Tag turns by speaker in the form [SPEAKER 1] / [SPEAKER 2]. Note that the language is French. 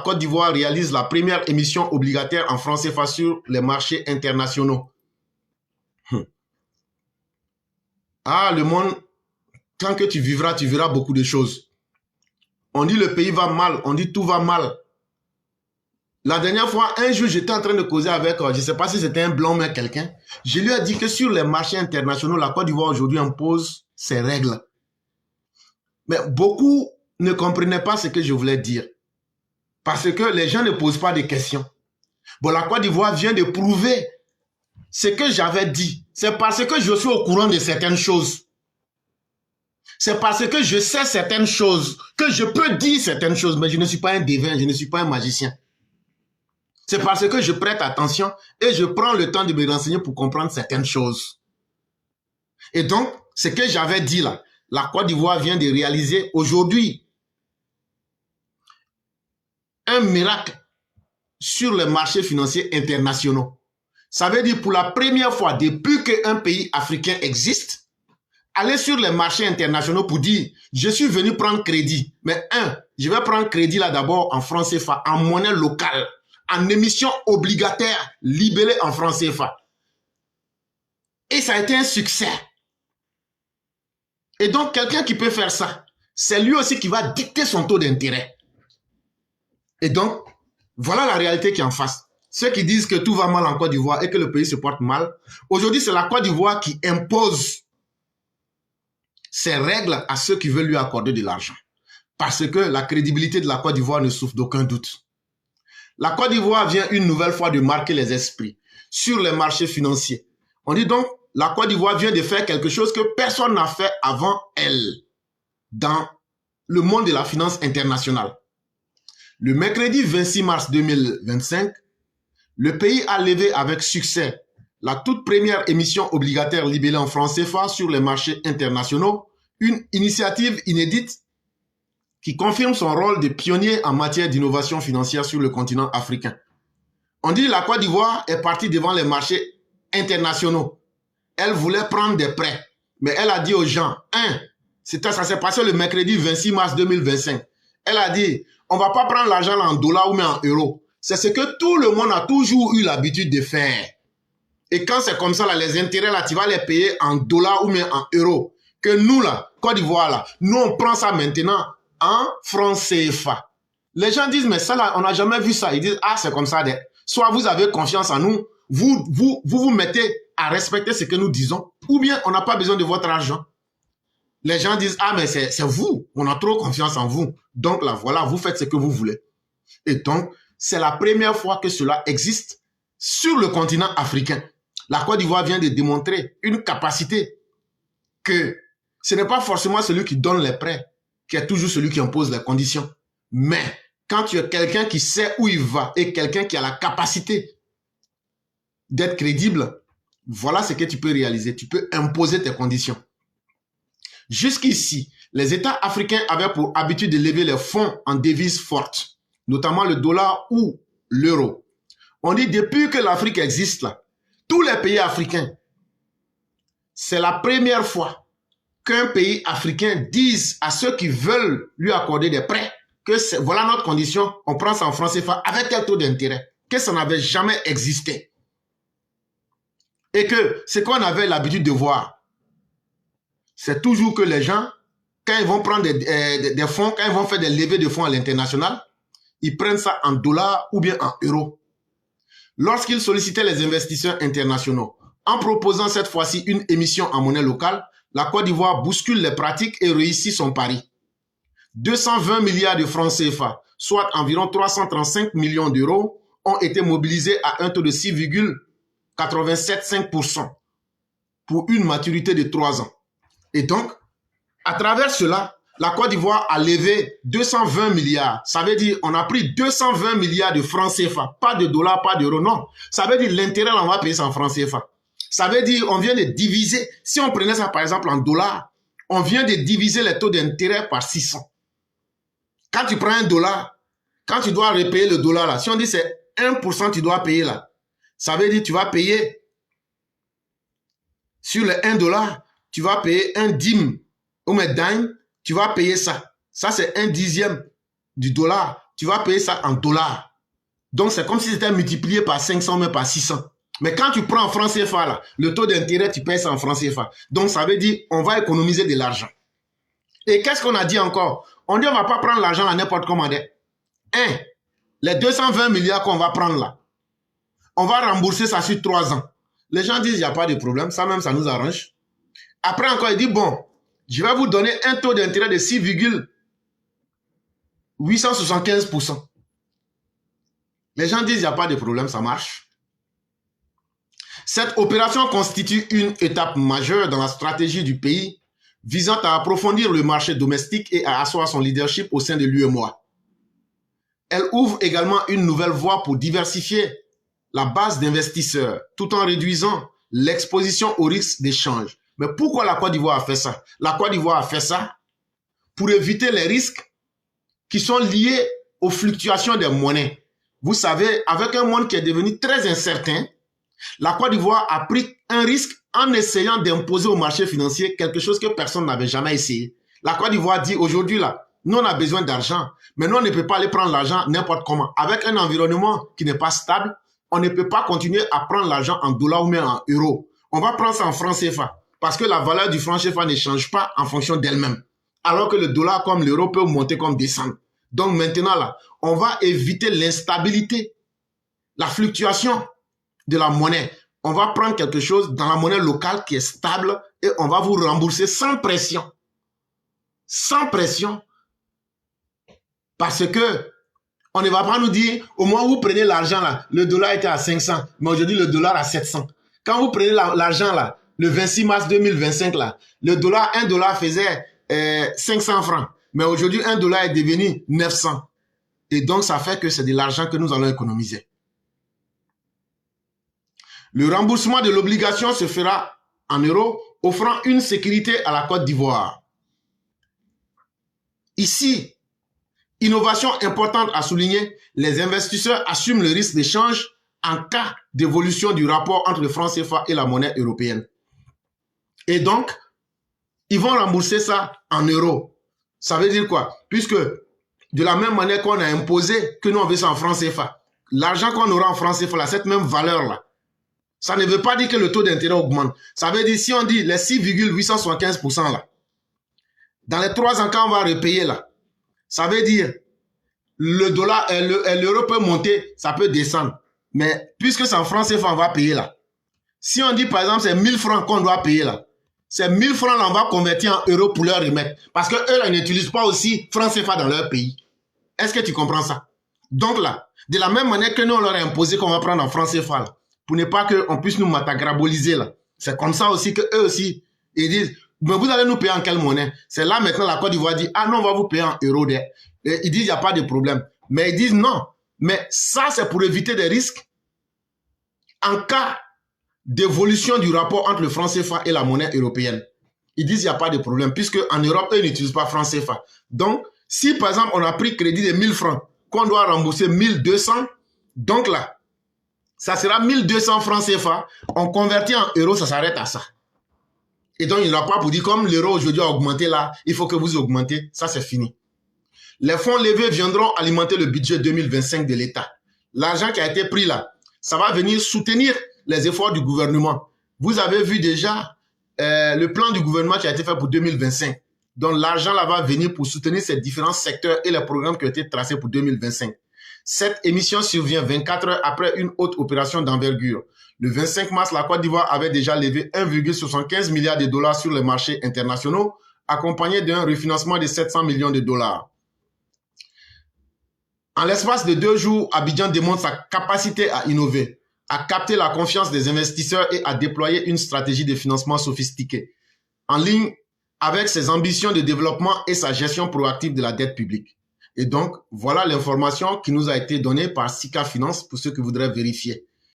[SPEAKER 1] Côte d'Ivoire réalise la première émission obligataire en francs CFA sur les marchés internationaux. Ah, le monde, tant que tu vivras beaucoup de choses. On dit le pays va mal, on dit tout va mal. La dernière fois, un jour, j'étais en train de causer avec, je ne sais pas si c'était un blanc, mais quelqu'un. Je lui ai dit que sur les marchés internationaux, la Côte d'Ivoire aujourd'hui impose ses règles. Mais beaucoup ne comprenaient pas ce que je voulais dire. Parce que les gens ne posent pas de questions. Bon, la Côte d'Ivoire vient de prouver ce que j'avais dit. C'est parce que je suis au courant de certaines choses. C'est parce que je sais certaines choses que je peux dire certaines choses, mais je ne suis pas un devin, je ne suis pas un magicien. C'est parce que je prête attention et je prends le temps de me renseigner pour comprendre certaines choses. Et donc, ce que j'avais dit là, la Côte d'Ivoire vient de réaliser aujourd'hui un miracle sur les marchés financiers internationaux. Ça veut dire pour la première fois depuis qu'un pays africain existe, aller sur les marchés internationaux pour dire je suis venu prendre crédit. Mais je vais prendre crédit là d'abord en francs CFA, en monnaie locale, en émission obligataire libellée en francs CFA. Et ça a été un succès. Et donc quelqu'un qui peut faire ça, c'est lui aussi qui va dicter son taux d'intérêt. Et donc, voilà la réalité qui est en face. Ceux qui disent que tout va mal en Côte d'Ivoire et que le pays se porte mal, aujourd'hui c'est la Côte d'Ivoire qui impose ses règles à ceux qui veulent lui accorder de l'argent. Parce que la crédibilité de la Côte d'Ivoire ne souffre d'aucun doute. La Côte d'Ivoire vient une nouvelle fois de marquer les esprits sur les marchés financiers. On dit donc, la Côte d'Ivoire vient de faire quelque chose que personne n'a fait avant elle dans le monde de la finance internationale. Le mercredi 26 mars 2025, le pays a levé avec succès la toute première émission obligataire libellée en francs CFA sur les marchés internationaux, une initiative inédite qui confirme son rôle de pionnier en matière d'innovation financière sur le continent africain. On dit que la Côte d'Ivoire est partie devant les marchés internationaux. Elle voulait prendre des prêts, mais elle a dit aux gens, ça s'est passé le mercredi 26 mars 2025. Elle a dit, on ne va pas prendre l'argent en dollars ou en euros. C'est ce que tout le monde a toujours eu l'habitude de faire. Et quand c'est comme ça, là, les intérêts, là, tu vas les payer en dollars ou bien en euros. Que nous, là, Côte d'Ivoire, là, nous, on prend ça maintenant en francs CFA. Les gens disent, mais ça, là, on n'a jamais vu ça. Ils disent, ah, c'est comme ça. Soit vous avez confiance en nous, vous mettez à respecter ce que nous disons, ou bien on n'a pas besoin de votre argent. Les gens disent, ah, mais c'est vous, on a trop confiance en vous. Donc là, voilà, vous faites ce que vous voulez. Et donc, c'est la première fois que cela existe sur le continent africain. La Côte d'Ivoire vient de démontrer une capacité que ce n'est pas forcément celui qui donne les prêts qui est toujours celui qui impose les conditions. Mais quand tu es quelqu'un qui sait où il va et quelqu'un qui a la capacité d'être crédible, voilà ce que tu peux réaliser. Tu peux imposer tes conditions. Jusqu'ici, les États africains avaient pour habitude de lever les fonds en devises fortes, notamment le dollar ou l'euro. On dit depuis que l'Afrique existe, là, tous les pays africains, c'est la première fois qu'un pays africain dise à ceux qui veulent lui accorder des prêts que voilà notre condition, on prend ça en francs CFA avec quel taux d'intérêt, que ça n'avait jamais existé. Et que ce qu'on avait l'habitude de voir, c'est toujours que les gens, quand ils vont prendre des fonds, quand ils vont faire des levées de fonds à l'international, ils prennent ça en dollars ou bien en euros. Lorsqu'ils sollicitaient les investisseurs internationaux, en proposant cette fois-ci une émission en monnaie locale, la Côte d'Ivoire bouscule les pratiques et réussit son pari. 220 milliards de francs CFA, soit environ 335 millions d'euros, ont été mobilisés à un taux de 6,875% pour une maturité de 3 ans. Et donc, à travers cela, la Côte d'Ivoire a levé 220 milliards. Ça veut dire on a pris 220 milliards de francs CFA. Pas de dollars, pas d'euros, non. Ça veut dire l'intérêt, on va payer ça en francs CFA. Ça veut dire on vient de diviser. Si on prenait ça par exemple en dollars, on vient de diviser les taux d'intérêt par 600. Quand tu prends un dollar, quand tu dois repayer le dollar là, si on dit c'est 1% tu dois payer là, ça veut dire tu vas payer sur les 1 dollar, tu vas payer un dime ou un dime, tu vas payer ça. Ça c'est un dixième du dollar. tu vas payer ça en dollars. Donc, c'est comme si c'était multiplié par 500, mais par 600. Mais quand tu prends en francs CFA, là, le taux d'intérêt, tu payes ça en francs CFA. Donc, ça veut dire on va économiser de l'argent. Et qu'est-ce qu'on a dit encore? On dit on ne va pas prendre l'argent à n'importe comment. Les 220 milliards qu'on va prendre là, on va rembourser ça sur 3 ans. Les gens disent il n'y a pas de problème, ça même, ça nous arrange. Après encore, il dit bon, je vais vous donner un taux d'intérêt de 6,875%. Les gens disent il n'y a pas de problème, ça marche. Cette opération constitue une étape majeure dans la stratégie du pays visant à approfondir le marché domestique et à asseoir son leadership au sein de l'UEMOA. Elle ouvre également une nouvelle voie pour diversifier la base d'investisseurs tout en réduisant l'exposition au risque d'échange. Mais pourquoi la Côte d'Ivoire a fait ça? La Côte d'Ivoire a fait ça pour éviter les risques qui sont liés aux fluctuations des monnaies. Vous savez, avec un monde qui est devenu très incertain, la Côte d'Ivoire a pris un risque en essayant d'imposer au marché financier quelque chose que personne n'avait jamais essayé. La Côte d'Ivoire dit aujourd'hui là, nous on a besoin d'argent, mais nous on ne peut pas aller prendre l'argent n'importe comment. Avec un environnement qui n'est pas stable, on ne peut pas continuer à prendre l'argent en dollars ou même en euros. On va prendre ça en francs CFA parce que la valeur du franc CFA ne change pas en fonction d'elle-même. Alors que le dollar comme l'euro peut monter comme descendre. Donc maintenant là, on va éviter l'instabilité, la fluctuation de la monnaie. On va prendre quelque chose dans la monnaie locale qui est stable et on va vous rembourser sans pression. Sans pression. Parce que on ne va pas nous dire, au moment où vous prenez l'argent là, le dollar était à 500, mais aujourd'hui le dollar à 700. Quand vous prenez l'argent là, le 26 mars 2025 là, le dollar, 1 dollar faisait 500 francs. Mais aujourd'hui, 1 dollar est devenu 900. Et donc, ça fait que c'est de l'argent que nous allons économiser. Le remboursement de l'obligation se fera en euros, offrant une sécurité à la Côte d'Ivoire. Ici, innovation importante à souligner, les investisseurs assument le risque d'échange en cas d'évolution du rapport entre le franc CFA et la monnaie européenne. Et donc, ils vont rembourser ça en euros. Ça veut dire quoi? Puisque de la même manière qu'on a imposé que nous on veut ça en franc CFA, l'argent qu'on aura en franc CFA, là, cette même valeur-là, ça ne veut pas dire que le taux d'intérêt augmente. Ça veut dire, si on dit les 6,875% là, dans les 3 ans quand on va repayer là, ça veut dire le dollar, l'euro peut monter, ça peut descendre. Mais puisque c'est en franc CFA, on va payer là. Si on dit par exemple c'est 1000 francs qu'on doit payer là, ces 1000 francs là, on va convertir en euros pour leur remettre. Parce que eux là, ils n'utilisent pas aussi franc CFA dans leur pays. Est-ce que tu comprends ça? Donc là, de la même manière que nous on leur a imposé qu'on va prendre en franc CFA là, pour ne pas qu'on puisse nous matagraboliser là. C'est comme ça aussi que eux aussi, ils disent, mais vous allez nous payer en quelle monnaie? C'est là maintenant la Côte d'Ivoire dit, ah non, on va vous payer en euros. Et ils disent, il n'y a pas de problème. Mais ils disent non. Mais ça, c'est pour éviter des risques en cas d'évolution du rapport entre le franc CFA et la monnaie européenne. Ils disent, il n'y a pas de problème, puisque en Europe, eux, ils n'utilisent pas franc CFA. Donc, si par exemple, on a pris crédit de 1000 francs, qu'on doit rembourser 1200, donc là, ça sera 1200 francs CFA. On convertit en euros, ça s'arrête à ça. Et donc, il n'y aura pas pour dire, comme l'euro aujourd'hui a augmenté là, il faut que vous augmentez. Ça, c'est fini. Les fonds levés viendront alimenter le budget 2025 de l'État. L'argent qui a été pris là, ça va venir soutenir les efforts du gouvernement. Vous avez vu déjà le plan du gouvernement qui a été fait pour 2025. Donc, l'argent là va venir pour soutenir ces différents secteurs et les programmes qui ont été tracés pour 2025. Cette émission survient 24 heures après une haute opération d'envergure. Le 25 mars, la Côte d'Ivoire avait déjà levé 1,75 milliard de dollars sur les marchés internationaux, accompagné d'un refinancement de 700 millions de dollars. En l'espace de 2 jours, Abidjan démontre sa capacité à innover, à capter la confiance des investisseurs et à déployer une stratégie de financement sophistiquée, en ligne avec ses ambitions de développement et sa gestion proactive de la dette publique. Et donc, voilà l'information qui nous a été donnée par Sika Finance pour ceux qui voudraient vérifier.